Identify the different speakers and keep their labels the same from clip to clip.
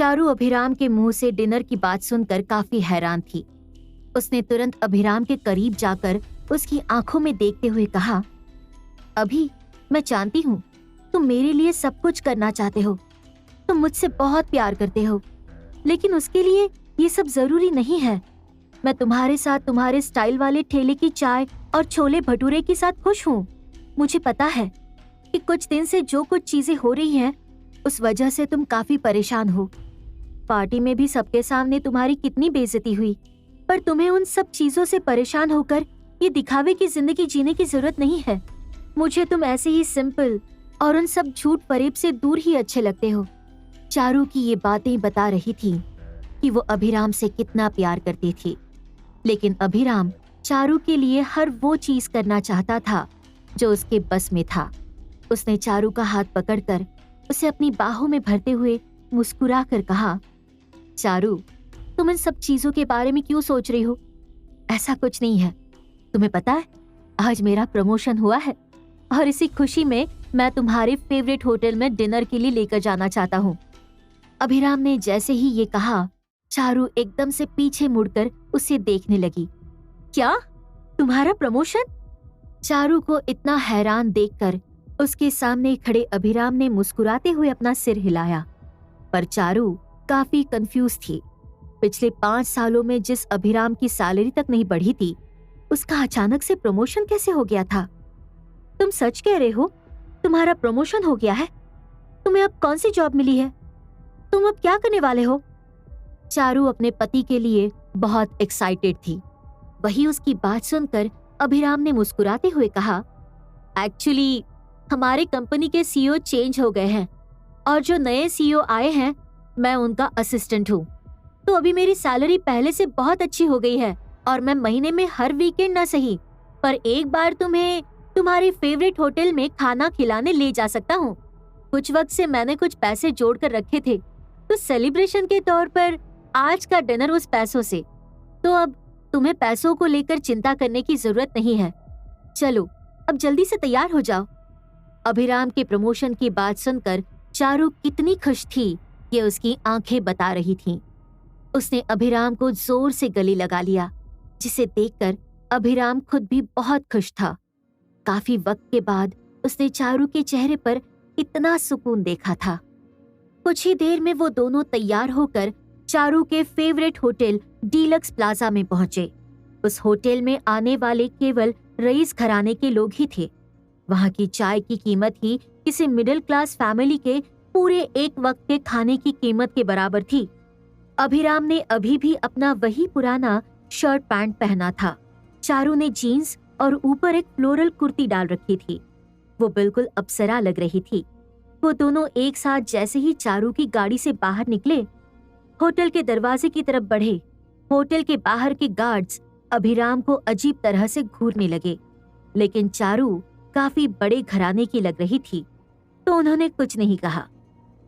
Speaker 1: चारू अभिराम के मुंह से डिनर की बात सुनकर काफी हैरान थी। उसने तुरंत अभिराम के करीब जाकर उसकी आंखों में देखते हुए कहा, अभी मैं जानती हूँ तुम मेरे लिए सब कुछ करना चाहते हो, तुम मुझसे बहुत प्यार करते हो, लेकिन उसके लिए ये सब जरूरी नहीं है। मैं तुम्हारे साथ तुम्हारे स्टाइल वाले ठेले की चाय और छोले भटूरे के साथ खुश हूँ। मुझे पता है कि कुछ दिन से जो कुछ चीजें हो रही हैं उस वजह से तुम काफी परेशान हो। पार्टी में भी सबके सामने तुम्हारी कितनी बेइज्जती हुई, पर तुम्हें उन सब चीजों से परेशान होकर ये दिखावे की जिंदगी जीने की जरूरत नहीं है। मुझे तुम ऐसे ही सिंपल और उन सब झूठ फरेब से दूर ही अच्छे लगते हो। चारू की ये बातें बता रही थी कि वो अभिराम से कितना प्यार करती थी, लेकिन अभिराम चारू के लिए हर वो चीज करना चाहता था जो उसके बस में था। उसने चारू का हाथ पकड़कर उसे अपनी बाहों में भरते हुए मुस्कुरा कर कहा, चारू, तुम इन सब चीजों के बारे में क्यों सोच रही हो? ऐसा कुछ नहीं है। तुम्हें पता है आज मेरा प्रमोशन हुआ है और इसी खुशी में मैं तुम्हारे फेवरेट होटल में डिनर के लिए लेकर जाना चाहता हूँ। अभिराम ने जैसे ही ये कहा, चारू एकदम से पीछे मुड़कर उसे देखने लगी। क्या? तुम्हारा प्रमोशन? चारू को इतना हैरान देखकर उसके सामने खड़े अभिराम ने मुस्कुराते हुए अपना सिर हिलाया, पर चारू काफी कंफ्यूज थी। पिछले 5 सालों में जिस अभिराम की सैलरी तक नहीं बढ़ी थी, उसका अचानक से प्रमोशन कैसे हो गया था? तुम सच कह रहे हो? तुम्हारा प्रमोशन हो गया है? तुम्हें अब कौन सी जॉब मिली है? तुम अब क्या करने वाले हो? चारू अपने पति के लिए बहुत एक्साइटेड थी। वही उसकी बात सुनकर अभिराम ने मुस्कुराते हुए कहा, एक्चुअली हमारे कंपनी के सीईओ चेंज हो गए हैं और जो नए सीईओ आए हैं मैं उनका असिस्टेंट हूँ। तो अभी मेरी सैलरी पहले से बहुत अच्छी हो गई है और मैं महीने में हर वीकेंड ना सही पर एक बार तुम्हें तुम्हारे फेवरेट होटल में खाना खिलाने ले जा सकता हूँ। कुछ वक्त से मैंने कुछ पैसे जोड़ कर रखे थे, तो सेलिब्रेशन के तौर पर आज का डिनर उस पैसों से। तो अब तुम्हें पैसों को लेकर चिंता करने की जरूरत नहीं है। चलो अब जल्दी से तैयार हो जाओ। अभिराम के प्रमोशन की बात सुनकर चारू कितनी खुश थी ये उसकी आंखें बता रही थीं। उसने अभिराम को जोर से गले लगा लिया, जिसे देखकर अभिराम खुद भी बहुत खुश था। काफी वक्त के बाद उसने चारू के चेहरे पर इतना सुकून देखा था। कुछ ही देर में वो दोनों तैयार होकर चारू के फेवरेट होटल डीलक्स प्लाजा में पहुंचे। उस होटल में आने वाले केवल रईस घराने के लोग ही थे। वहां की चाय की कीमत ही किसी मिडिल क्लास फैमिली के पूरे एक वक्त के खाने की कीमत के बराबर थी। अभिराम ने अभी भी अपना वही पुराना शर्ट पैंट पहना था। चारू ने जीन्स और ऊपर एक फ्लोरल कुर्ती डाल रखी थी। वो बिल्कुल अप्सरा लग रही थी। वो दोनों एक साथ जैसे ही चारू की गाड़ी से बाहर निकले, होटल के दरवाजे की तरफ बढ़े, होटल के बाहर के गार्ड्स अभिराम को अजीब तरह से घूरने लगे। लेकिन चारू काफी बड़े घराने की लग रही थी, तो उन्होंने कुछ नहीं कहा।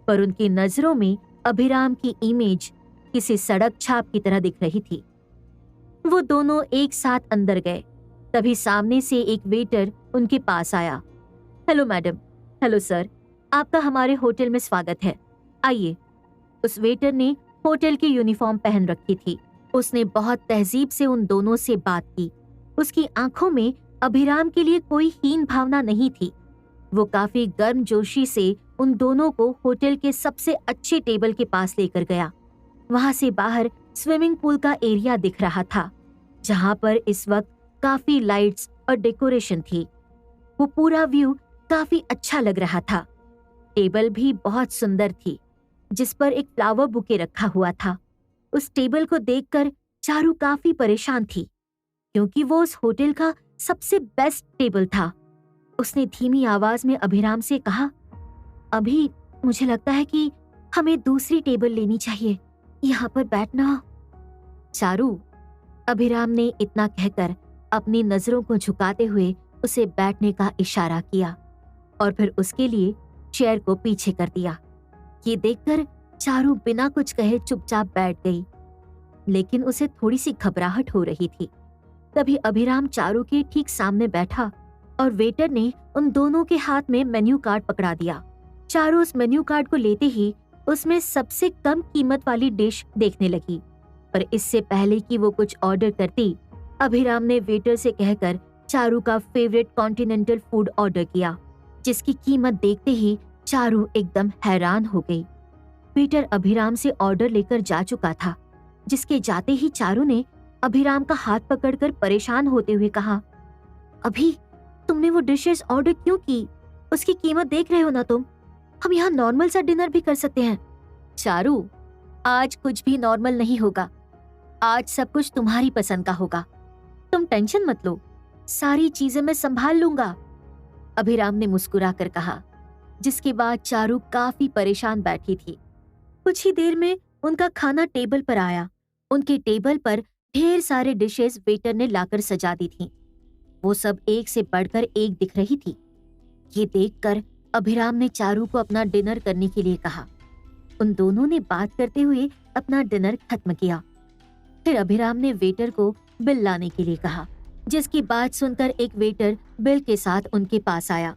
Speaker 1: पर उनकी नजरों में अभिराम की इमेज किसी सड़क छाप की तरह दिख रही थी। वो दोनों एक साथ अंदर गए। तभी सामने से एक वेटर उनके पास आया। Hello madam. हेलो सर, आपका हमारे होटल में स्वागत है, आइए। उस वेटर ने होटल की यूनिफॉर्म पहन रखी थी। उसने बहुत तहजीब से उन दोनों से बात की। उसकी आंखों में अभिराम के लिए कोई हीन भावना नहीं थी। वो काफी गर्मजोशी से उन दोनों को होटल के सबसे अच्छे टेबल के पास लेकर गया। वहां से बाहर स्विमिंग पूल का एरिया दिख रहा था, जहां पर इस वक्त काफी लाइट्स और डेकोरेशन थी। वो पूरा व्यू काफी अच्छा लग रहा था। टेबल भी बहुत सुंदर थी, जिस पर एक फ्लावर बुके रखा हुआ था। उस टेबल को देखकर चारू काफी परेशान थी, क्योंकि वो उस होटल का सबसे बेस्ट टेबल था। उसने धीमी आवाज में अभिराम से कहा, अभी मुझे लगता है कि हमें दूसरी टेबल लेनी चाहिए, यहाँ पर बैठना। चारू, अभिराम ने इतना कहकर अपनी नजरों को झुकाते हुए उसे बैठने का इशारा किया और फिर उसके लिए चेयर को पीछे कर दिया। ये देखकर चारू बिना कुछ कहे चुपचाप बैठ गई, लेकिन उसे थोड़ी सी घबराहट हो रही थी। तभी अभिराम चारू के ठीक सामने बैठा और वेटर ने उन दोनों के हाथ में मेन्यू कार्ड पकड़ा दिया। चारू उस मेन्यू कार्ड को लेते ही उसमें सबसे कम कीमत वाली डिश देखने लगी। पर इससे पहले कि वो कुछ ऑर्डर करती, अभिराम ने वेटर से कहकर चारू का फेवरेट कॉन्टिनेंटल फूड ऑर्डर किया, जिसकी कीमत देखते ही चारू एकदम हैरान हो गई। वेटर अभिराम से ऑर्डर लेकर जा चुका था, जिसके जाते ही चारू ने अभिराम का हाथ पकड़कर परेशान होते हुए कहा, अभी तुमने वो डिशेस ऑर्डर क्यों की? उसकी कीमत देख रहे हो ना तुम? हम यहाँ नॉर्मल सा डिनर भी कर सकते हैं। चारू, आज कुछ भी नॉर्मल नहीं होगा। आज सब कुछ तुम्हारी पसंद का होगा। तुम टेंशन मत लो, सारी चीजें मैं संभाल लूंगा, अभिराम ने मुस्कुरा कर कहा। जिसके बाद चारू काफी परेशान बैठी थी। कुछ ही देर में उनका खाना टेबल पर आया। उनके टेबल पर ढेर सारे डिशेस वेटर ने लाकर सजा दी थीं। वो सब एक से बढ़कर एक दिख रही थी। ये देखकर अभिराम ने चारू को अपना डिनर करने के लिए कहा। उन दोनों ने बात करते हुए अपना डिनर खत्म किया। फिर अभिराम ने वेटर को बिल लाने के लिए कहा, जिसकी बात सुनकर एक वेटर बिल के साथ उनके पास आया।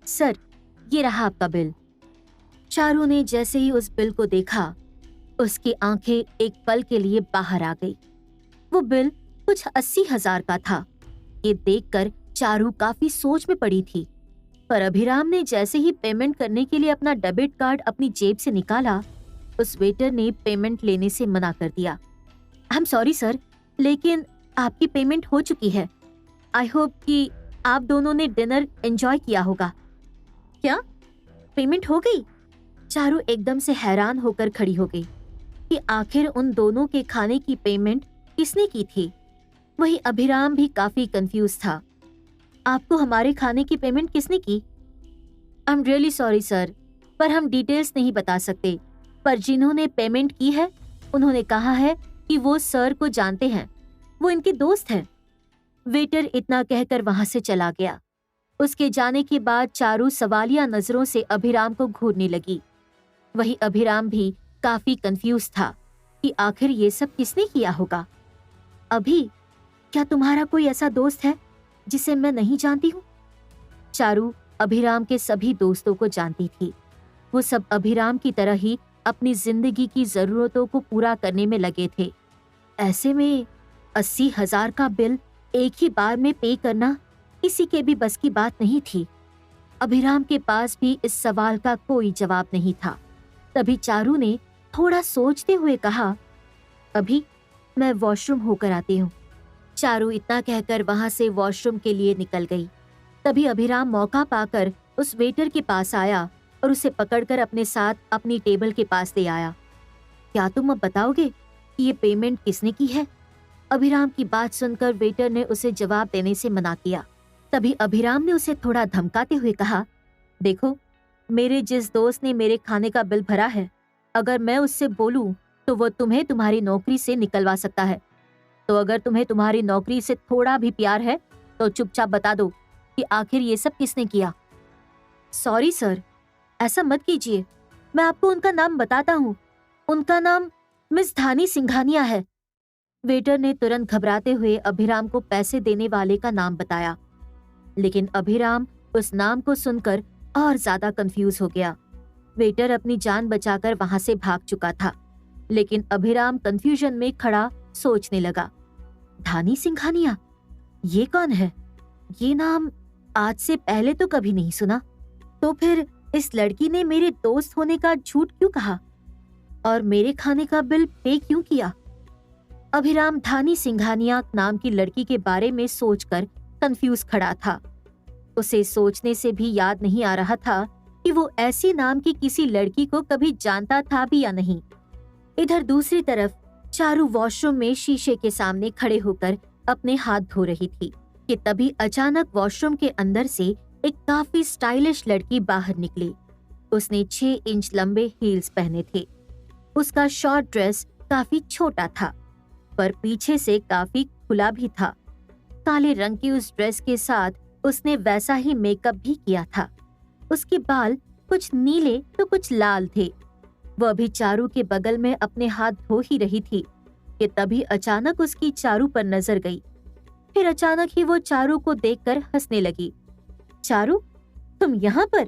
Speaker 1: सर, ये रहा आपका बिल। चारू ने जैसे ही उस बिल को देखा, उसकी आंखें एक पल के लिए बाहर आ गई। वो बिल कुछ 80,000 का था। ये देखकर चारू काफी सोच में पड़ी थी। पर अभिराम ने जैसे ही पेमेंट करने के लिए अपना डेबिट कार्ड अपनी जेब से निकाला, उस वेटर ने पेमेंट लेने से मना कर दिया। आई एम सॉरी सर, लेकिन आपकी पेमेंट हो चुकी है। आई होप कि आप दोनों ने डिनर एंजॉय किया होगा। क्या पेमेंट हो गई? चारू एकदम से हैरान होकर खड़ी हो गई कि आखिर उन दोनों के खाने की पेमेंट किसने की थी। वही अभिराम भी काफी कंफ्यूज था। आपको हमारे खाने की पेमेंट किसने की? I am really sorry sir, पर हम डिटेल्स नहीं बता सकते। पर जिन्होंने पेमेंट की है, उन्होंने कहा है कि वो सर को जानते हैं, वो इनके दोस्त हैं। वेटर इतना कहकर वहां से चला गया। उसके जाने के बाद चारू सवालिया नजरों से अभिराम को घूरने लगी। वही अभिराम भी काफी कंफ्यूज था कि आखिर ये सब किसने किया होगा। अभी, क्या तुम्हारा कोई ऐसा दोस्त है जिसे मैं नहीं जानती हूँ? चारू अभिराम के सभी दोस्तों को जानती थी। वो सब अभिराम की तरह ही अपनी जिंदगी की जरूरतों को पूरा करने में लगे थे। ऐसे में 80,000 का बिल एक ही बार में पे करना किसी के भी बस की बात नहीं थी। अभिराम के पास भी इस सवाल का कोई जवाब नहीं था। तभी चारू ने थोड़ा सोचते हुए कहा, अभी मैं वॉशरूम होकर आती हूँ। चारू इतना कहकर वहां से वॉशरूम के लिए निकल गई। तभी अभिराम मौका पाकर उस वेटर के पास आया और उसे पकड़कर अपने साथ अपनी टेबल के पास ले आया। क्या तुम अब बताओगे कि ये पेमेंट किसने की है? अभिराम की बात सुनकर वेटर ने उसे जवाब देने से मना किया। तभी अभिराम ने उसे थोड़ा धमकाते हुए कहा, देखो, मेरे जिस दोस्त ने मेरे खाने का बिल भरा है, अगर मैं उससे बोलूं तो वो तुम्हें तुम्हारी नौकरी से निकलवा सकता है। तो अगर तुम्हें तुम्हारी नौकरी से थोड़ा भी प्यार है तो चुपचाप बता दो कि आखिर ये सब किसने किया। सॉरी सर, ऐसा मत कीजिए। मैं आपको उनका नाम बताता हूँ। उनका नाम मिस धानी सिंघानिया है। वेटर ने तुरंत घबराते हुए अभिराम को पैसे देने वाले का नाम बताया। लेकिन अभिराम उस नाम को सुनकर और ज्यादा कंफ्यूज हो गया। वेटर अपनी जान बचाकर वहां से भाग चुका था, लेकिन अभिराम कंफ्यूजन में खड़ा सोचने लगा, धानी सिंघानिया, ये कौन है? ये नाम आज से पहले तो कभी नहीं सुना। तो फिर इस लड़की ने मेरे दोस्त होने का झूठ क्यों कहा और मेरे खाने का बिल पे क्यों किया? अभिराम धानी सिंघानिया नाम की लड़की के बारे में सोचकर कंफ्यूज खड़ा था। उसे सोचने से भी याद नहीं आ रहा था कि वो ऐसी नाम की किसी लड़की को कभी जानता था भी या नहीं। इधर दूसरी तरफ चारू वॉशरूम में शीशे के सामने खड़े होकर अपने हाथ धो रही थी कि तभी अचानक वॉशरूम के अंदर से एक काफी स्टाइलिश लड़की बाहर निकली। उसने 6 इंच लंबे हील्स पहने थे। उसका शॉर्ट ड्रेस काफी छोटा था, पर पीछे से काफी खुला भी था। काले रंग की उस ड्रेस के साथ उसने वैसा ही मेकअप भी किया था। उसके बाल कुछ नीले तो कुछ लाल थे। वह अभी चारू के बगल में अपने हाथ धो ही रही थी कि तभी अचानक उसकी चारू पर नजर गई। फिर अचानक ही वो चारू को देखकर हंसने लगी। चारू, तुम यहाँ पर?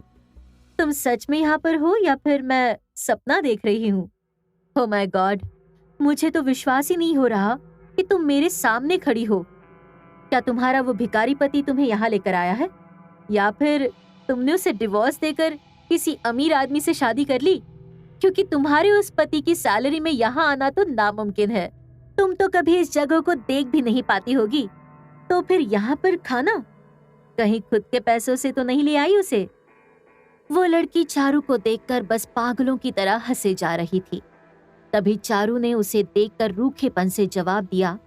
Speaker 1: तुम सच में यहाँ पर हो या फिर मैं सपना देख रही हूँ? ओह माय गॉड, मुझे तो विश्वास ही नहीं हो रहा कि तुम मेरे सामने खड़ी हो। क्या तुम्हारा वो भिखारी पति तुम्हें यहाँ लेकर आया है, या फिर तुमने उसे डिवोर्स देकर किसी अमीर आदमी से शादी कर ली? क्योंकि तुम्हारे उस पति की सैलरी में यहाँ आना तो नामुमकिन है। तुम तो कभी इस जगह को देख भी नहीं पाती होगी, तो फिर यहाँ पर खाना कहीं खुद के पैसों से तो नहीं ले आई उसे? वो लड़की चारू को देखकर बस पागलों की तरह हंसे जा रही थी। तभी चारू ने उसे देखकर रूखेपन से जवाब दिया,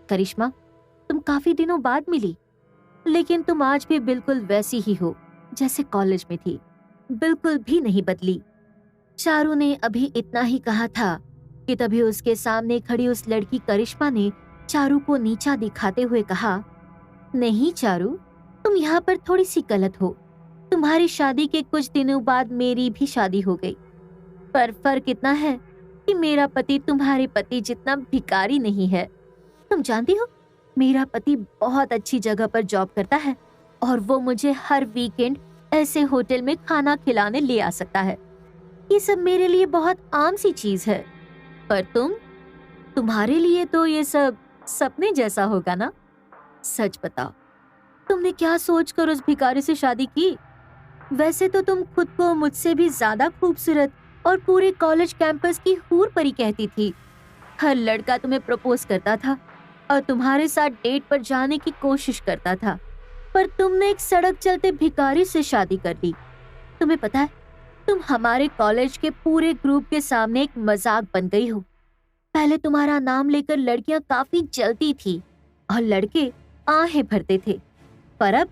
Speaker 1: करिश्मा, तुम काफी दिनों बाद मिली, लेकिन तुम आज भी बिल्कुल वैसी ही हो जैसे कॉलेज में थी, बिल्कुल भी नहीं बदली। चारू ने अभी इतना ही कहा था कि तभी उसके सामने खड़ी उस लड़की करिश्मा ने चारू को नीचा दिखाते हुए कहा, नहीं चारू, तुम यहाँ पर थोड़ी सी गलत हो। तुम्हारी शादी के कुछ दिनों बाद मेरी भी शादी हो गई, पर फर्क इतना है कि मेरा पति तुम्हारे पति जितना भिखारी नहीं है। तुम जानती हो, मेरा पति बहुत अच्छी जगह पर जॉब करता है और वो मुझे हर वीकेंड ऐसे होटल में खाना खिलाने ले आ सकता है। ये सब मेरे लिए बहुत आम सी चीज है, पर तुम्हारे लिए तो ये सब सपने जैसा होगा ना? सच बताओ, तुमने क्या सोचकर उस भिखारी से शादी की? वैसे तो तुम खुद को मुझसे भी ज्यादा खूबसूरत और पूरे कॉलेज कैंपस की हूर परी कहती थी। हर लड़का तुम्हें प्रपोज करता था और तुम्हारे साथ डेट पर जाने की कोशिश करता था, पर तुमने एक सड़क चलते भिखारी से शादी कर दी। तुम्हें पता है, तुम हमारे कॉलेज के पूरे ग्रुप के सामने एक मजाक बन गई हो। पहले तुम्हारा नाम लेकर लड़कियां काफी जलती थी और लड़के आहें भरते थे, पर अब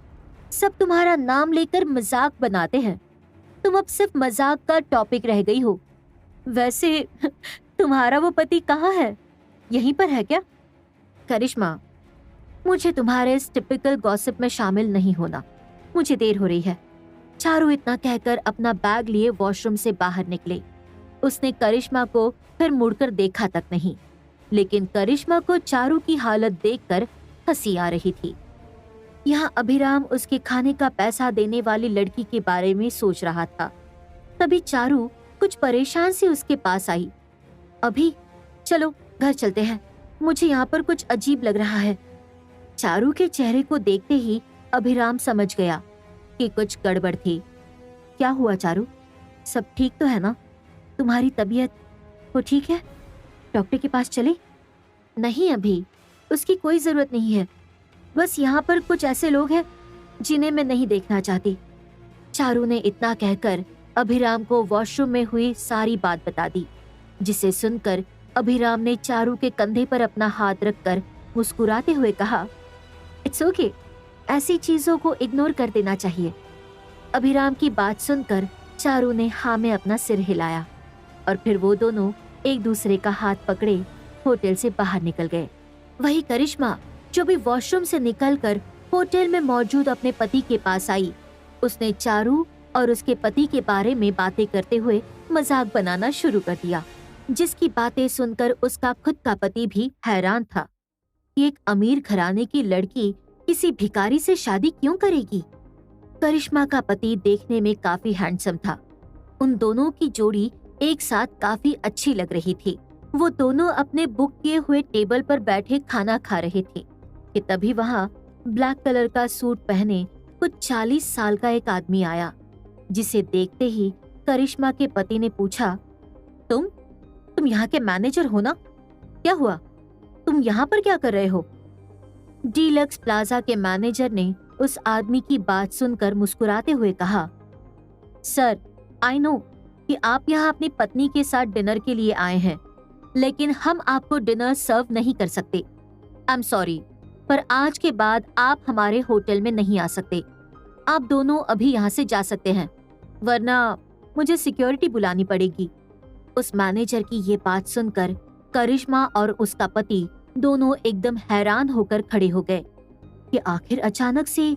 Speaker 1: सब तुम्हारा नाम लेकर मजाक बनाते हैं। तुम अब सिर्फ मजाक का टॉपिक रह गई हो। वैसे तुम्हारा वो पति कहाँ है? यहीं पर है क्या? करिश्मा, मुझे तुम्हारे इस टिपिकल गॉसिप में शामिल नहीं होना, मुझे देर हो रही है। चारू इतना कहकर अपना बैग लिए वॉशरूम से बाहर निकले। उसने करिश्मा को फिर मुड़कर देखा तक नहीं, लेकिन करिश्मा को चारू की हालत देखकर हंसी आ रही थी। यहाँ अभिराम उसके खाने का पैसा देने वाली लड़की के बारे में सोच रहा था। तभी चारू कुछ परेशान सी उसके पास आई। अभी चलो घर चलते हैं, मुझे यहाँ पर कुछ अजीब लग रहा है। चारू के चेहरे को देखते ही अभिराम समझ गया कि कुछ गड़बड़ थी। क्या हुआ चारू, सब ठीक तो है ना? तुम्हारी तबीयत वो ठीक है? डॉक्टर के पास चले? नहीं अभी, उसकी कोई जरूरत नहीं है। बस यहाँ पर कुछ ऐसे लोग हैं जिन्हें मैं नहीं देखना चाहती। चारू ने इतना कहकर अभिराम को वॉशरूम में हुई सारी बात बता दी, जिसे सुनकर अभिराम ने चारू के कंधे पर अपना हाथ रखकर मुस्कुराते हुए कहा, इट्स ओके, ऐसी चीजों को इग्नोर कर देना चाहिए। अभिराम की बात सुनकर चारू ने हाँ में अपना सिर हिलाया और फिर वो दोनों एक दूसरे का हाथ पकड़े होटल से बाहर निकल गए। वही करिश्मा, जो भी वॉशरूम से निकलकर होटल में मौजूद अपने पति के पास आई, उसने चारू और उसके पति के बारे में बातें करते हुए मजाक बनाना शुरू कर दिया, जिसकी बातें सुनकर उसका खुद का पति भी हैरान था कि एक अमीर घराने की लड़की किसी भिखारी से शादी क्यों करेगी। करिश्मा का पति देखने में काफी हैंडसम था। उन दोनों की जोड़ी एक साथ काफी अच्छी लग रही थी। वो दोनों अपने बुक किए हुए टेबल पर बैठे खाना खा रहे थे कि तभी वहाँ ब्लैक कलर का सूट पहने कुछ 40 साल का एक आदमी आया, जिसे देखते ही करिश्मा के पति ने पूछा, तुम यहाँ के मैनेजर हो ना? क्या हुआ, तुम यहाँ पर क्या कर रहे हो? डीलक्स प्लाजा के मैनेजर ने उस आदमी की बात सुनकर मुस्कुराते हुए कहा, सर, आई नो कि आप यहाँ अपनी पत्नी के साथ डिनर के लिए आए हैं, लेकिन हम आपको डिनर सर्व नहीं कर सकते। आई एम सॉरी, पर आज के बाद आप हमारे होटल में नहीं आ सकते। आप दोनों अभी यहाँ से जा सकते हैं, वरना मुझे सिक्योरिटी बुलानी पड़ेगी। उस मैनेजर की ये बात सुनकर करिश्मा और उसका पति दोनों एकदम हैरान होकर खड़े हो गए कि आखिर अचानक से